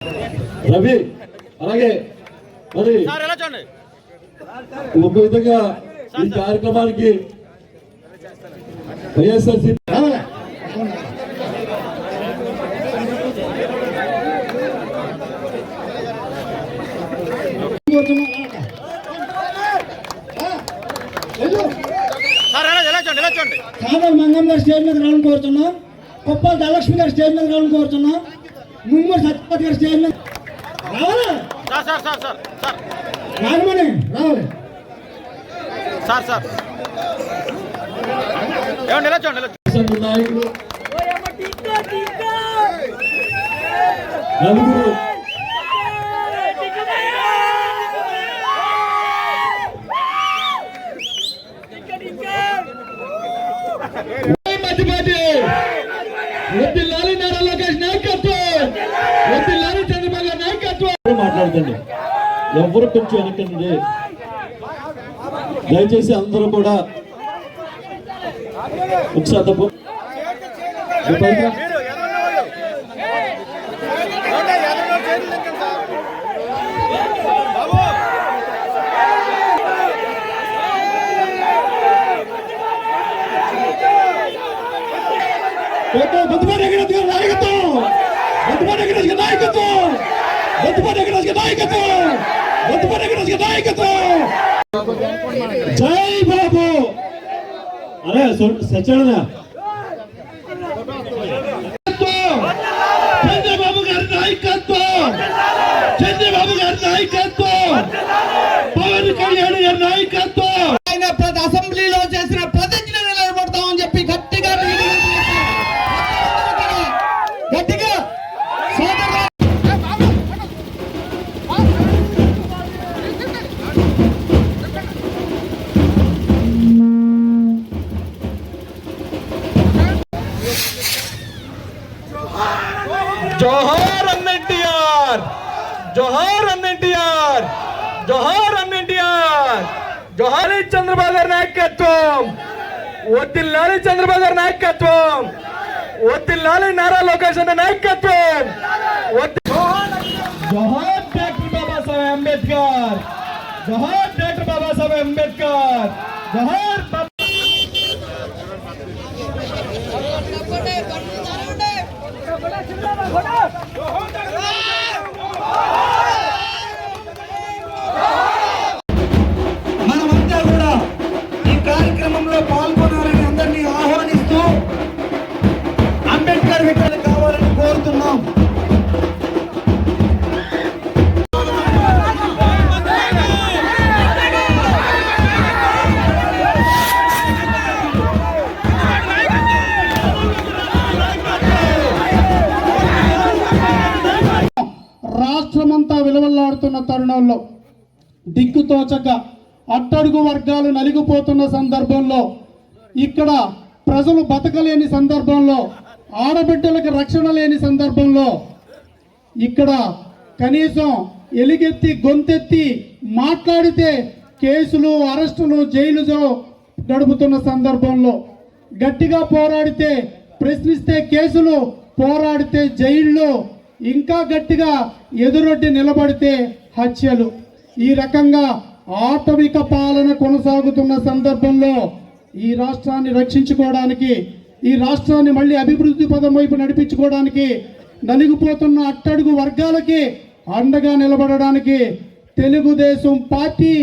రవి అలాగే మరి ఒక విధంగా ఈ కార్యక్రమానికి వైఎస్ఆర్సీపీ కాదర్ మంగం గారు స్టేజ్ మీద రావాలని కోరుతున్నాం. కొప్పల ధనలక్ష్మి గారు స్టేజ్ మీద రావాలని కోరుతున్నాం. ముమ్మడి సత్యపతి గారు స్టేజ్ మీద రావాలి. రాగమని రావాలి నాయకులు నలుగురు మాట్లాడుతండి. ఎవరు కొంచెం వెనకండి దయచేసి అందరూ కూడా ఒకసారి తప్పు జై బాబు అరే సచరణ చంద్రబాబు గారి నాయకత్వం, చంద్రబాబు గారి నాయకత్వం, పవన్ కళ్యాణ్ గారి నాయకత్వం. ఆయన అసెంబ్లీలో చేసిన ప్రతిజ్ఞ నిలబడతామని చెప్పి గట్టిగా జోహార్ అన్ఎన్టీఆర్, జోహార్ అన్ఎన్టీఆర్, జోహార్ అన్ఎన్టీఆర్, జోహార్ చంద్రబాబు గారి నాయకత్వం, ఒత్తిల్లాలి చంద్రబాబు గారి నాయకత్వం, ఒత్తిల్లాలి నారా లోకేష్ అన్న నాయకత్వం, జోహార్ డాక్టర్ బాబాసాహెబ్ అంబేద్కర్, జోహార్ డాక్టర్ బాబాసాహెబ్ అంబేద్కర్, జోహార్ మనమంతా కూడా ఈ కార్యక్రమంలో పాల్గొనాలని అందరినీ ఆహ్వానిస్తూ అంబేద్కర్ విగ్రహాలు కావాలని కోరుతున్నాం. రాష్ట్రమంతా విలువలాడుతున్న తరుణంలో, దిక్కుతోచక అట్టడుగు వర్గాలు నలిగిపోతున్న సందర్భంలో, ఇక్కడ ప్రజలు బతకలేని సందర్భంలో, ఆడబిడ్డలకు రక్షణ లేని సందర్భంలో, ఇక్కడ కనీసం ఎలుగెత్తి గొంతెత్తి మాట్లాడితే కేసులు, అరెస్టులు, జైలులో గడుపుతున్న సందర్భంలో, గట్టిగా పోరాడితే, ప్రశ్నిస్తే కేసులు, పోరాడితే జైళ్ళు, ఇంకా గట్టిగా ఎదురొడ్డి నిలబడితే హత్యలు, ఈ రకంగా ఆటవిక పాలన కొనసాగుతున్న సందర్భంలో ఈ రాష్ట్రాన్ని రక్షించుకోవడానికి, ఈ రాష్ట్రాన్ని మళ్ళీ అభివృద్ధి పదం వైపు నడిపించుకోవడానికి, నలిగిపోతున్న అట్టడుగు వర్గాలకి అండగా నిలబడడానికి తెలుగుదేశం పార్టీ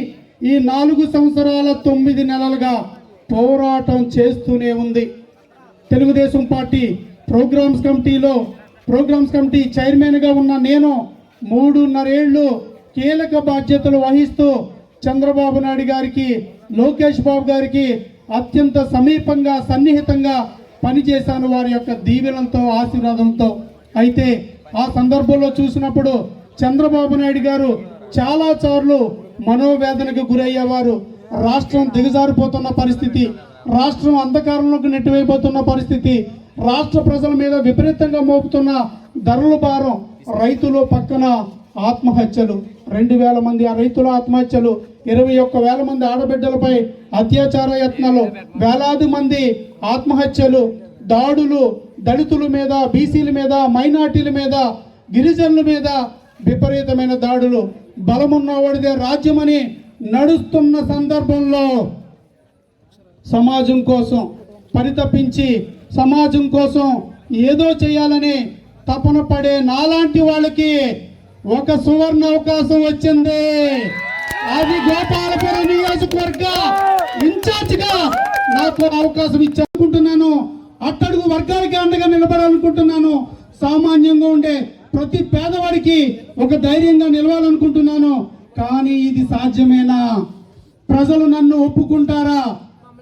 ఈ 4 సంవత్సరాల 9 నెలలుగా పోరాటం చేస్తూనే ఉంది. తెలుగుదేశం పార్టీ ప్రోగ్రామ్స్ కమిటీ చైర్మన్గా ఉన్న నేను 3.5 ఏళ్ళు కీలక బాధ్యతలు వహిస్తూ చంద్రబాబు నాయుడు గారికి, లోకేష్ బాబు గారికి అత్యంత సమీపంగా, సన్నిహితంగా పనిచేశాను వారి యొక్క దీవెనలతో, ఆశీర్వాదంతో. అయితే ఆ సందర్భంలో చూసినప్పుడు చంద్రబాబు నాయుడు గారు చాలా సార్లు మనోవేదనకు గురయ్యేవారు. రాష్ట్రం దిగజారిపోతున్న పరిస్థితి, రాష్ట్రం అంధకారంలోకి నెట్టివైపోతున్న పరిస్థితి, రాష్ట్ర ప్రజల మీద విపరీతంగా మోపుతున్న ధరల భారం, రైతులు పక్కన ఆత్మహత్యలు, 2,000 మంది ఆ రైతుల ఆత్మహత్యలు, 21,000 మంది ఆడబిడ్డలపై అత్యాచార యత్నాలు, వేలాది మంది ఆత్మహత్యలు, దాడులు, దళితుల మీద, బీసీల మీద, మైనార్టీల మీద గిరిజనుల మీద విపరీతమైన దాడులు, బలమున్నవాడిదే రాజ్యమని నడుస్తున్న సందర్భంలో సమాజం కోసం పరితపించి సమాజం కోసం ఏదో చేయాలని తపన పడే నాలాంటి వాళ్ళకి ఒక సువర్ణ అవకాశం వచ్చింది. అది గోపాలపురం నియోజకవర్గ ఇన్ఛార్జిగా నాకు అవకాశం ఇచ్చానుకుంటున్నాను. అట్టడుగు వర్గాలకి అండగా నిలబడాలనుకుంటున్నాను. సామాన్యంగా ఉండే ప్రతి పేదవాడికి ఒక ధైర్యంగా నిలవాలనుకుంటున్నాను. కానీ ఇది సాధ్యమేనా? ప్రజలు నన్ను ఒప్పుకుంటారా?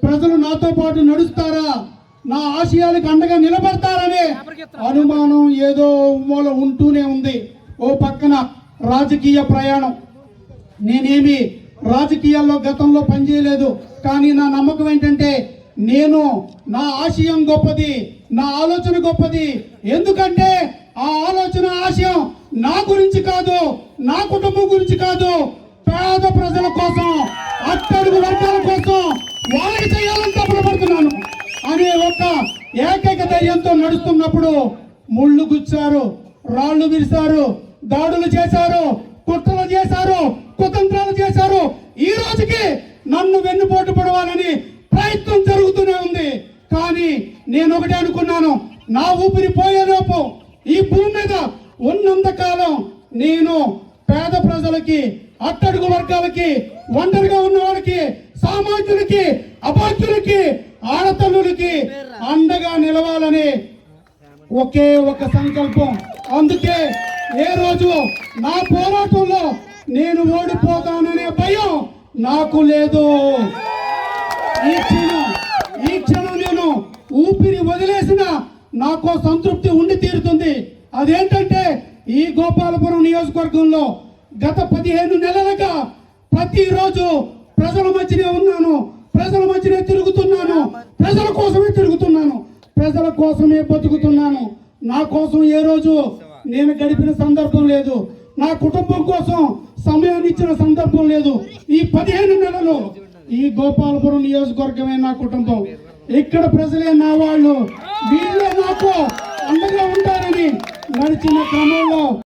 ప్రజలు నాతో పాటు నడుస్తారా? నా ఆశయాలకు అండగా నిలబడతారనే అనుమానం ఏదో మూల ఉంటూనే ఉంది. ఓ పక్కన రాజకీయ ప్రయాణం. నేనేమి రాజకీయాల్లో గతంలో పనిచేయలేదు. కానీ నా నమ్మకం ఏంటంటే నా ఆశయం గొప్పది, నా ఆలోచన గొప్పది. ఎందుకంటే ఆ ఆలోచన ఆశయం నా గురించి కాదు, నా కుటుంబం గురించి కాదు, పేద ప్రజల కోసం, అట్టడుగు వర్గాల కోసం వాళ్ళకి చేయాలని తపనపడుతున్నాను అనే ఒక ఏకైక ధైర్యంతో నడుస్తున్నప్పుడు ముళ్ళు గుచ్చారు, రాళ్లు విరిశారు, దాడులు చేశారు, కుట్రలు చేశారు, కుతంత్రాలు చేశారు. ఈ రోజుకి నన్ను వెన్నుపోటు పడవాలని ప్రయత్నం జరుగుతూనే ఉంది. కానీ నేను ఒకటే అనుకున్నాను, నా ఊపిరి పోయేలోపు ఈ భూమి మీద ఉన్నంత కాలం నేను పేద ప్రజలకి, అట్టడుగు వర్గాలకి, ఒంటరిగా ఉన్న వాళ్ళకి, సామాన్యులకి, అభాగ్యులకి, ఆడతల్లులకి అండగా నిలవాలని ఒకే ఒక సంకల్పం. అందుకే ఏ రోజు నా పోరాటంలో నేను ఓడిపోతాననే భయం నాకు లేదు. ఈ క్షణం నేను ఊపిరి వదిలేసిన నాకు సంతృప్తి ఉండి తీరుతుంది. అదేంటంటే ఈ గోపాలపురం నియోజకవర్గంలో గత 15 నెలలుగా ప్రతిరోజు ప్రజల మధ్యనే ఉన్నాను, ప్రజల మధ్యనే తిరుగుతున్నాను, ప్రజల కోసమే తిరుగుతున్నాను, ప్రజల కోసమే బతుకుతున్నాను. నా కోసం ఏ రోజు నేను గడిపిన సందర్భం లేదు, నా కుటుంబం కోసం సమయాన్ని ఇచ్చిన సందర్భం లేదు. ఈ 15 నెలలు ఈ గోపాలపురం నియోజకవర్గమే నా కుటుంబం. ఇక్కడ ప్రజలే నా వాళ్ళు, వీళ్ళే నాకు అండగా ఉంటారని నడిచిన క్రమంలో